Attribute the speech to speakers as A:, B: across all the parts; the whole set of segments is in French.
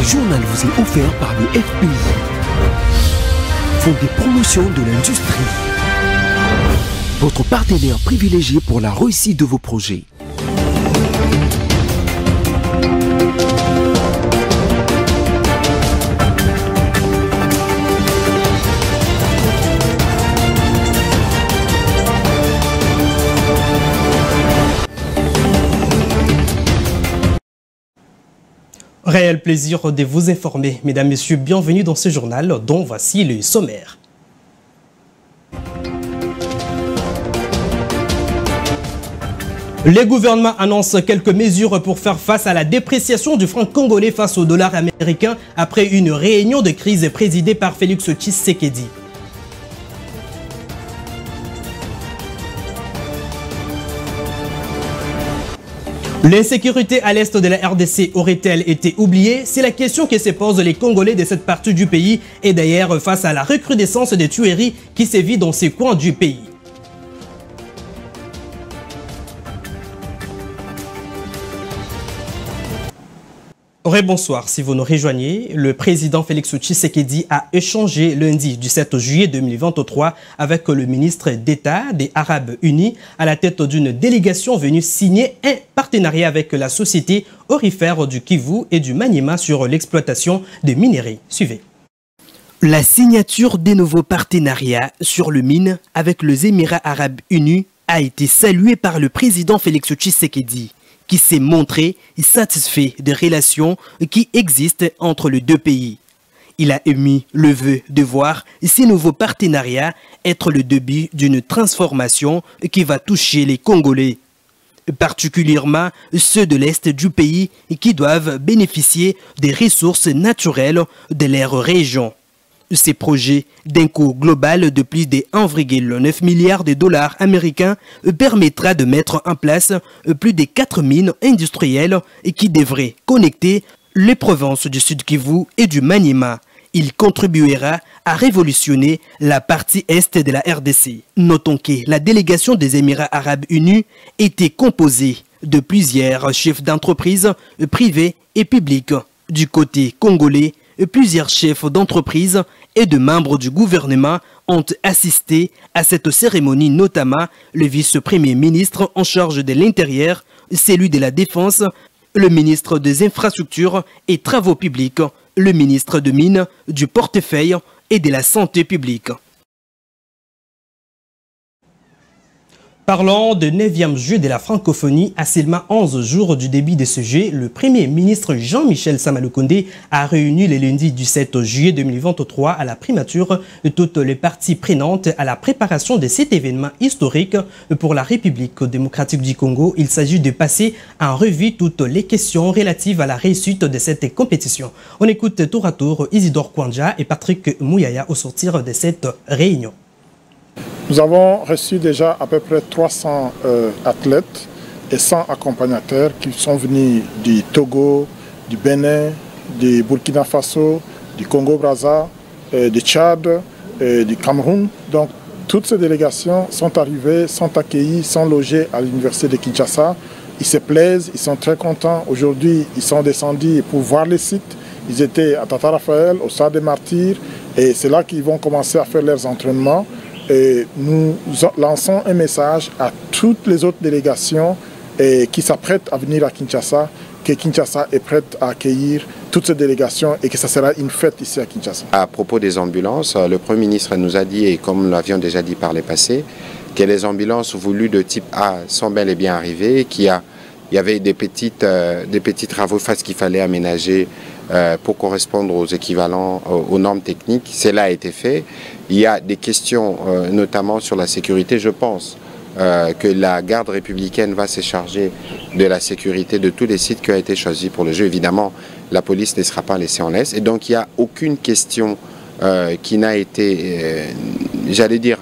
A: Ce journal vous est offert par le FPI, Fonds des promotions de l'industrie, votre partenaire privilégié pour la réussite de vos projets.
B: Réel plaisir de vous informer. Mesdames, Messieurs, bienvenue dans ce journal dont voici le sommaire. Le gouvernement annonce quelques mesures pour faire face à la dépréciation du franc congolais face au dollar américain après une réunion de crise présidée par Félix Tshisekedi. L'insécurité à l'est de la RDC aurait-elle été oubliée? C'est la question que se posent les Congolais de cette partie du pays et d'ailleurs face à la recrudescence des tueries qui sévit dans ces coins du pays. Bonsoir, si vous nous rejoignez, le président Félix Tshisekedi a échangé lundi du 7 juillet 2023 avec le ministre d'État des Arabes Unis à la tête d'une délégation venue signer un partenariat avec la société aurifère du Kivu et du Maniema sur l'exploitation des minerais. Suivez. La signature des nouveaux partenariats sur le mine avec les Émirats Arabes Unis a été saluée par le président Félix Tshisekedi, qui s'est montré satisfait des relations qui existent entre les deux pays. Il a émis le vœu de voir ces nouveaux partenariats être le début d'une transformation qui va toucher les Congolais, particulièrement ceux de l'Est du pays qui doivent bénéficier des ressources naturelles de leur région. Ces projets d'un coût global de plus de 1,9 milliard de dollars américains permettra de mettre en place plus de 4 mines industrielles qui devraient connecter les provinces du Sud Kivu et du Maniema. Il contribuera à révolutionner la partie est de la RDC. Notons que la délégation des Émirats Arabes Unis était composée de plusieurs chefs d'entreprise privés et publics. Du côté congolais, plusieurs chefs d'entreprise et de membres du gouvernement ont assisté à cette cérémonie, notamment le vice-premier ministre en charge de l'Intérieur, celui de la Défense, le ministre des Infrastructures et Travaux publics, le ministre de Mines, du Portefeuille et de la Santé publique. Parlons de 9e jeu de la francophonie. À seulement 11 jours du début de ce jeu, le Premier ministre Jean-Michel Sama-Lukonde a réuni le lundi du 7 juillet 2023 à la primature toutes les parties prenantes à la préparation de cet événement historique pour la République démocratique du Congo. Il s'agit de passer en revue toutes les questions relatives à la réussite de cette compétition. On écoute tour à tour Isidore Kwanja et Patrick Mouyaya au sortir de cette réunion.
C: Nous avons reçu déjà à peu près 300 athlètes et 100 accompagnateurs qui sont venus du Togo, du Bénin, du Burkina Faso, du Congo-Brazza, du Tchad, du Cameroun. Donc toutes ces délégations sont arrivées, sont accueillies, sont logées à l'université de Kinshasa. Ils se plaisent, ils sont très contents. Aujourd'hui, ils sont descendus pour voir les sites. Ils étaient à Tata Raphaël, au Stade des Martyrs, et c'est là qu'ils vont commencer à faire leurs entraînements. Et nous lançons un message à toutes les autres délégations qui s'apprêtent à venir à Kinshasa, que Kinshasa est prête à accueillir toutes ces délégations et que ça sera une fête ici à Kinshasa. À propos des ambulances, le Premier ministre nous a dit, et comme nous l'avions déjà dit par le passé, que les ambulances voulues de type A sont bel et bien arrivées, qu'il y avait des petits travaux qu'il fallait aménager pour correspondre aux équivalents, aux normes techniques. Cela a été fait. Il y a des questions, notamment sur la sécurité. Je pense que la garde républicaine va se charger de la sécurité de tous les sites qui ont été choisis pour le jeu. Évidemment, la police ne sera pas laissée en laisse. Et donc, il n'y a aucune question qui n'a été, j'allais dire,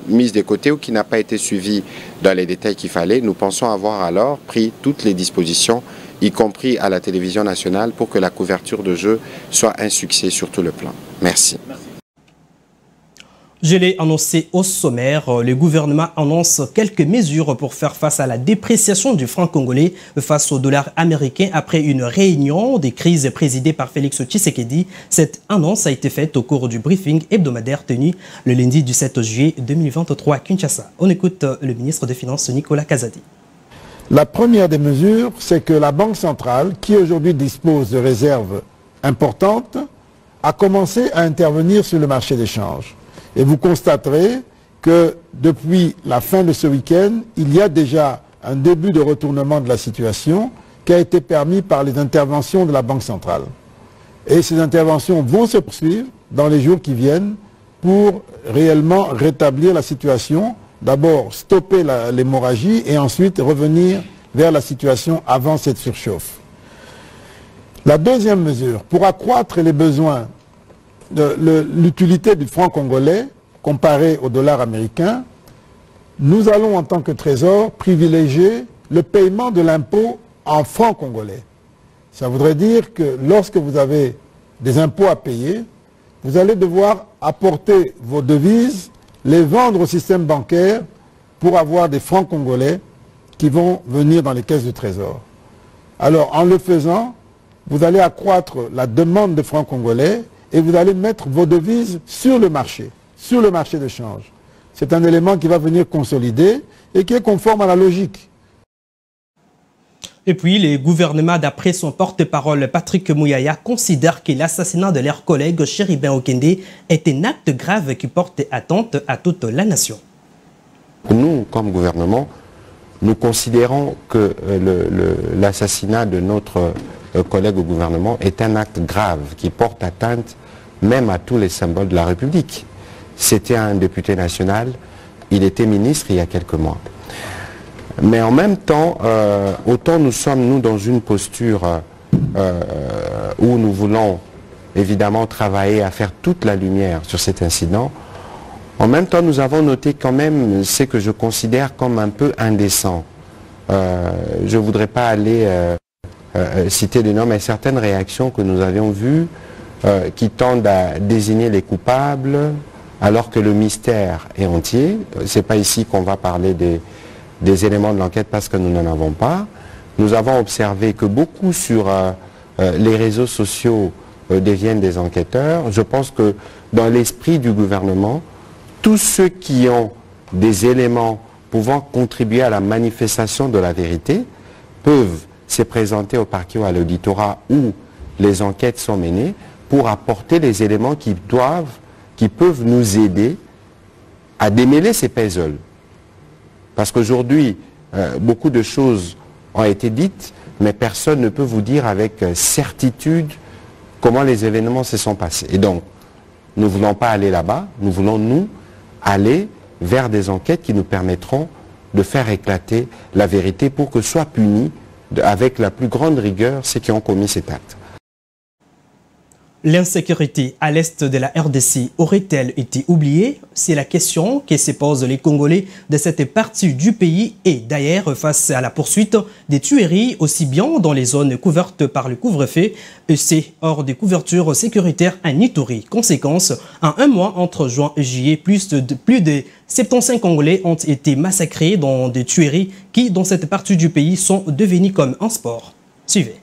C: mise de côté ou qui n'a pas été suivie dans les détails qu'il fallait. Nous pensons avoir alors pris toutes les dispositions, y compris à la télévision nationale, pour que la couverture de jeu soit un succès sur tout le plan. Merci.
B: Je l'ai annoncé au sommaire, le gouvernement annonce quelques mesures pour faire face à la dépréciation du franc congolais face au dollar américain après une réunion des crises présidée par Félix Tshisekedi. Cette annonce a été faite au cours du briefing hebdomadaire tenu le lundi du 7 juillet 2023 à Kinshasa. On écoute le ministre des Finances Nicolas Kazadi.
D: La première des mesures, c'est que la Banque centrale, qui aujourd'hui dispose de réserves importantes, a commencé à intervenir sur le marché des changes. Et vous constaterez que depuis la fin de ce week-end, il y a déjà un début de retournement de la situation qui a été permis par les interventions de la Banque centrale. Et ces interventions vont se poursuivre dans les jours qui viennent pour réellement rétablir la situation. D'abord stopper l'hémorragie et ensuite revenir vers la situation avant cette surchauffe. La deuxième mesure, pour accroître les besoins de l'utilité du franc congolais comparé au dollar américain, nous allons en tant que Trésor privilégier le paiement de l'impôt en franc congolais. Ça voudrait dire que lorsque vous avez des impôts à payer, vous allez devoir apporter vos devises, les vendre au système bancaire pour avoir des francs congolais qui vont venir dans les caisses du Trésor. Alors en le faisant, vous allez accroître la demande de francs congolais et vous allez mettre vos devises sur le marché de change. C'est un élément qui va venir consolider et qui est conforme à la logique.
B: Et puis, le gouvernement, d'après son porte-parole Patrick Mouyaya, considère que l'assassinat de leur collègue Chéribin Okende est un acte grave qui porte atteinte à toute la nation.
E: Nous, comme gouvernement, nous considérons que l'assassinat de notre collègue au gouvernement est un acte grave qui porte atteinte même à tous les symboles de la République. C'était un député national, il était ministre il y a quelques mois. Mais en même temps, autant nous sommes, nous, dans une posture où nous voulons évidemment travailler à faire toute la lumière sur cet incident, en même temps, nous avons noté quand même ce que je considère comme un peu indécent. Je ne voudrais pas aller citer des noms, mais certaines réactions que nous avions vues qui tendent à désigner les coupables alors que le mystère est entier. Ce n'est pas ici qu'on va parler des éléments de l'enquête parce que nous n'en avons pas. Nous avons observé que beaucoup sur les réseaux sociaux deviennent des enquêteurs. Je pense que dans l'esprit du gouvernement, tous ceux qui ont des éléments pouvant contribuer à la manifestation de la vérité peuvent se présenter au parquet ou à l'auditorat où les enquêtes sont menées pour apporter les éléments qui peuvent nous aider à démêler ces puzzles. Parce qu'aujourd'hui, beaucoup de choses ont été dites, mais personne ne peut vous dire avec certitude comment les événements se sont passés. Et donc, nous ne voulons pas aller là-bas, nous voulons, nous, aller vers des enquêtes qui nous permettront de faire éclater la vérité pour que soient punis avec la plus grande rigueur ceux qui ont commis cet acte.
B: L'insécurité à l'est de la RDC aurait-elle été oubliée? C'est la question que se posent les Congolais de cette partie du pays et d'ailleurs face à la poursuite des tueries aussi bien dans les zones couvertes par le couvre-feu et c'est hors des couvertures sécuritaires à Ituri. Conséquence, en un mois entre juin et juillet, plus de 75 Congolais ont été massacrés dans des tueries qui, dans cette partie du pays, sont devenues comme un sport. Suivez.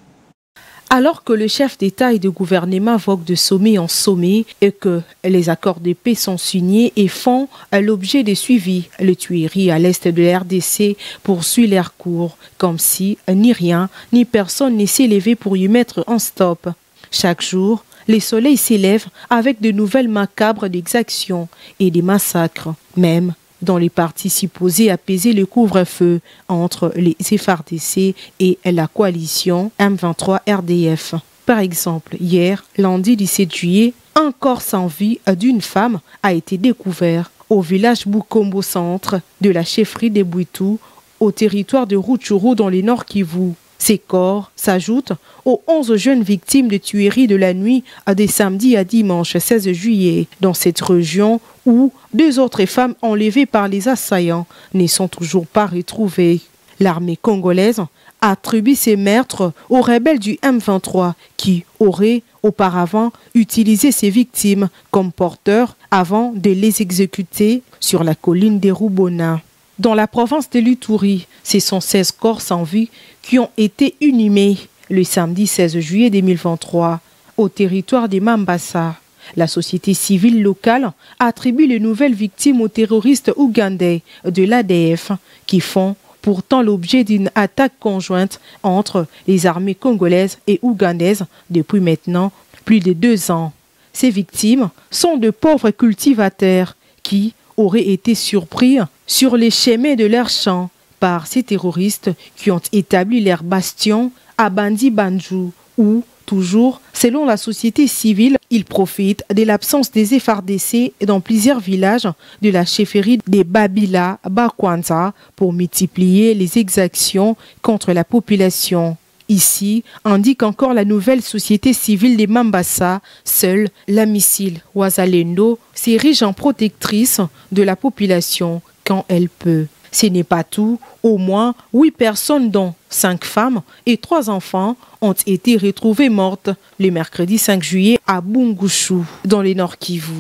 F: Alors que le chef d'État et de gouvernement vogue de sommet en sommet et que les accords de paix sont signés et font l'objet de suivi, le tuerie à l'est de la RDC poursuit leur cours, comme si ni rien ni personne ne s'est levé pour y mettre un stop. Chaque jour, les soleils s'élèvent avec de nouvelles macabres exactions et des massacres, même dans les partis supposés apaiser le couvre-feu entre les FARDC et la coalition M23 RDF. Par exemple, hier, lundi 17 juillet, un corps sans vie d'une femme a été découvert au village Bukombo Centre de la chefferie de Bouitou, au territoire de Rutshuru dans le Nord Kivu. Ces corps s'ajoutent aux 11 jeunes victimes de tueries de la nuit des samedis à dimanche 16 juillet dans cette région où 2 autres femmes enlevées par les assaillants ne sont toujours pas retrouvées. L'armée congolaise attribue ces meurtres aux rebelles du M23 qui auraient auparavant utilisé ces victimes comme porteurs avant de les exécuter sur la colline des Roubona. Dans la province de l'Ituri, ce sont 16 corps sans vie qui ont été inhumés le samedi 16 juillet 2023 au territoire des Mambasa. La société civile locale attribue les nouvelles victimes aux terroristes ougandais de l'ADF qui font pourtant l'objet d'une attaque conjointe entre les armées congolaises et ougandaises depuis maintenant plus de 2 ans. Ces victimes sont de pauvres cultivateurs qui auraient été surpris sur les chemins de leurs champs par ces terroristes qui ont établi leur bastion à Bandi Banjou où, toujours, selon la société civile, ils profitent de l'absence des FARDC dans plusieurs villages de la chefferie des Babila Bakwanza pour multiplier les exactions contre la population. Ici, indique encore la nouvelle société civile des Mambasa, seule la missile Wazalendo s'érige en protectrice de la population quand elle peut. Ce n'est pas tout, au moins 8 personnes dont 5 femmes et 3 enfants ont été retrouvées mortes le mercredi 5 juillet à Bungushu, dans le Nord Kivu.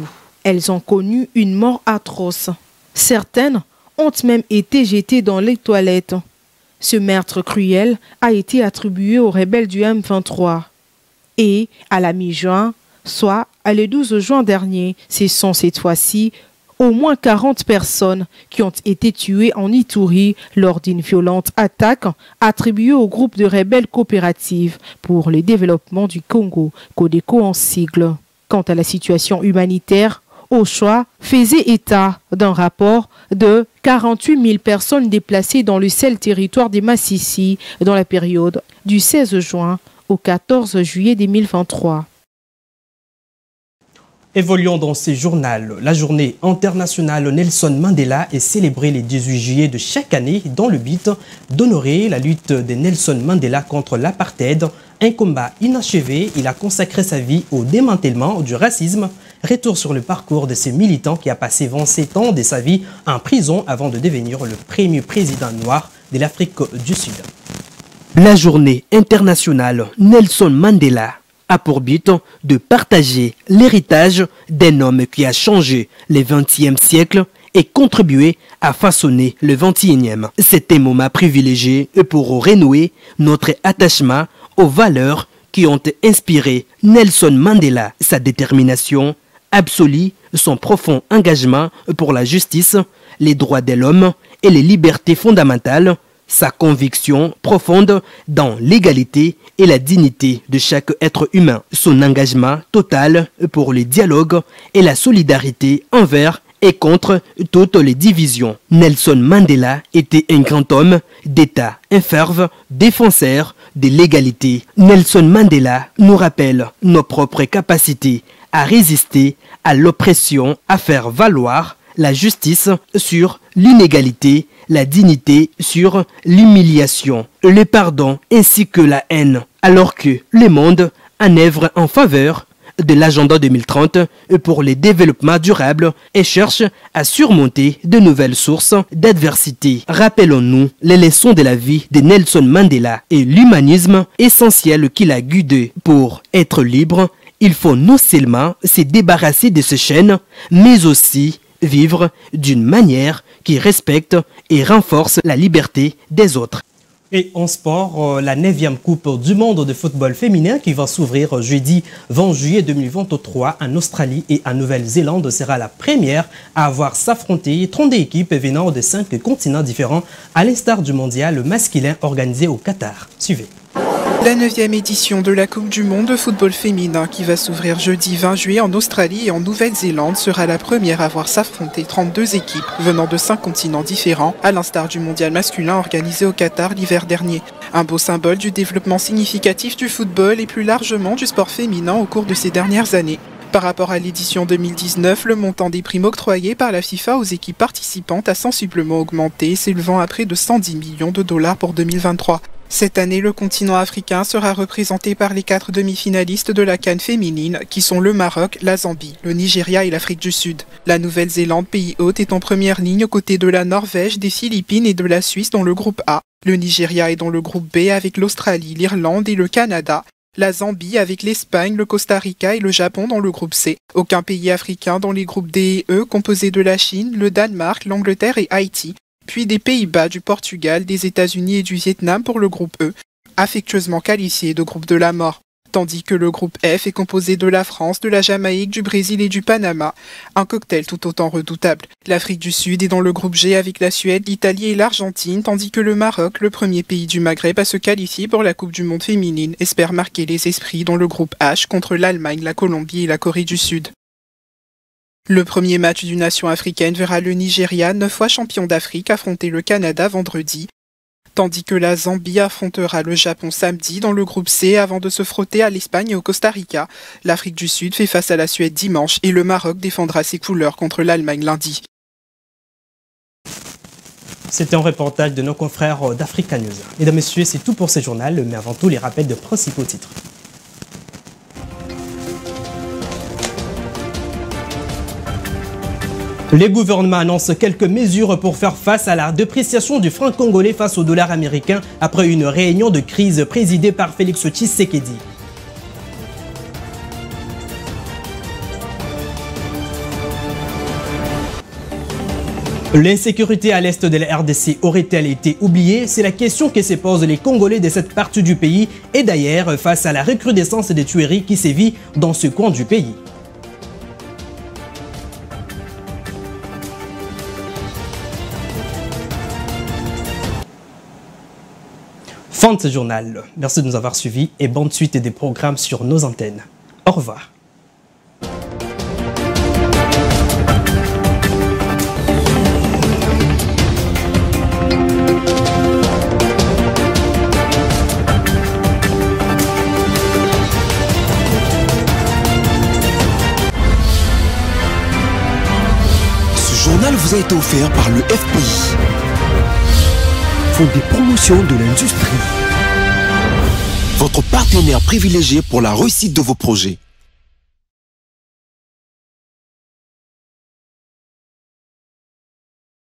F: Elles ont connu une mort atroce. Certaines ont même été jetées dans les toilettes. Ce meurtre cruel a été attribué aux rebelles du M23. Et à la mi-juin, soit le 12 juin dernier, ce sont cette fois-ci au moins 40 personnes qui ont été tuées en Ituri lors d'une violente attaque attribuée au groupe de rebelles coopératives pour le développement du Congo, Codeco en sigle. Quant à la situation humanitaire, OCHA faisait état d'un rapport de 48 000 personnes déplacées dans le seul territoire des Massissi dans la période du 16 juin au 14 juillet 2023.
B: Évoluons dans ces journaux. La journée internationale Nelson Mandela est célébrée le 18 juillet de chaque année dans le but d'honorer la lutte de Nelson Mandela contre l'apartheid. Un combat inachevé, il a consacré sa vie au démantèlement du racisme. Retour sur le parcours de ce militant qui a passé 27 ans de sa vie en prison avant de devenir le premier président noir de l'Afrique du Sud. La journée internationale Nelson Mandela a pour but de partager l'héritage d'un homme qui a changé le XXe siècle et contribué à façonner le XXIe. C'est un moment privilégié pour renouer notre attachement aux valeurs qui ont inspiré Nelson Mandela, sa détermination absolue, son profond engagement pour la justice, les droits de l'homme et les libertés fondamentales, sa conviction profonde dans l'égalité et la dignité de chaque être humain, son engagement total pour le dialogue et la solidarité envers et contre toutes les divisions. Nelson Mandela était un grand homme d'État, un fervent défenseur de l'égalité. Nelson Mandela nous rappelle nos propres capacités à résister à l'oppression, à faire valoir la justice sur l'inégalité, la dignité sur l'humiliation, le pardon ainsi que la haine, alors que le monde en œuvre en faveur de l'agenda 2030 pour le développement durable et cherche à surmonter de nouvelles sources d'adversité. Rappelons-nous les leçons de la vie de Nelson Mandela et l'humanisme essentiel qu'il a guidé. Pour être libre, il faut non seulement se débarrasser de ces chaînes, mais aussi vivre d'une manière qui respecte et renforce la liberté des autres. Et en sport, la 9e Coupe du monde de football féminin qui va s'ouvrir jeudi 20 juillet 2023 en Australie et en Nouvelle-Zélande sera la première à avoir s'affronter 32 équipes venant de 5 continents différents à l'instar du mondial masculin organisé au Qatar. Suivez.
G: La 9e édition de la Coupe du monde de football féminin qui va s'ouvrir jeudi 20 juillet en Australie et en Nouvelle-Zélande sera la première à voir s'affronter 32 équipes venant de 5 continents différents, à l'instar du mondial masculin organisé au Qatar l'hiver dernier. Un beau symbole du développement significatif du football et plus largement du sport féminin au cours de ces dernières années. Par rapport à l'édition 2019, le montant des primes octroyées par la FIFA aux équipes participantes a sensiblement augmenté, s'élevant à près de 110 millions de dollars pour 2023. Cette année, le continent africain sera représenté par les 4 demi-finalistes de la CAN féminine, qui sont le Maroc, la Zambie, le Nigeria et l'Afrique du Sud. La Nouvelle-Zélande, pays hôte, est en première ligne aux côtés de la Norvège, des Philippines et de la Suisse dans le groupe A. Le Nigeria est dans le groupe B avec l'Australie, l'Irlande et le Canada. La Zambie avec l'Espagne, le Costa Rica et le Japon dans le groupe C. Aucun pays africain dans les groupes D et E composés de la Chine, le Danemark, l'Angleterre et Haïti. Puis des Pays-Bas, du Portugal, des États-Unis et du Vietnam pour le groupe E, affectueusement qualifié de groupe de la mort. Tandis que le groupe F est composé de la France, de la Jamaïque, du Brésil et du Panama. Un cocktail tout autant redoutable. L'Afrique du Sud est dans le groupe G avec la Suède, l'Italie et l'Argentine, tandis que le Maroc, le premier pays du Maghreb à se qualifier pour la Coupe du Monde féminine, espère marquer les esprits dans le groupe H contre l'Allemagne, la Colombie et la Corée du Sud. Le premier match d'une nation africaine verra le Nigeria, 9 fois champion d'Afrique, affronter le Canada vendredi, tandis que la Zambie affrontera le Japon samedi dans le groupe C avant de se frotter à l'Espagne et au Costa Rica. L'Afrique du Sud fait face à la Suède dimanche et le Maroc défendra ses couleurs contre l'Allemagne lundi.
B: C'était un reportage de nos confrères d'Africa News. Mesdames, Messieurs, c'est tout pour ce journal, mais avant tout les rappels de principaux titres. Le gouvernement annonce quelques mesures pour faire face à la dépréciation du franc congolais face au dollar américain après une réunion de crise présidée par Félix Tshisekedi. L'insécurité à l'est de la RDC aurait-elle été oubliée? C'est la question que se posent les Congolais de cette partie du pays et d'ailleurs face à la recrudescence des tueries qui sévit dans ce coin du pays. Fin de ce journal. Merci de nous avoir suivis et bonne suite des programmes sur nos antennes. Au revoir.
A: Ce journal vous a été offert par le FPI. Fonds des promotions de l'industrie. Votre partenaire privilégié pour la réussite de vos projets.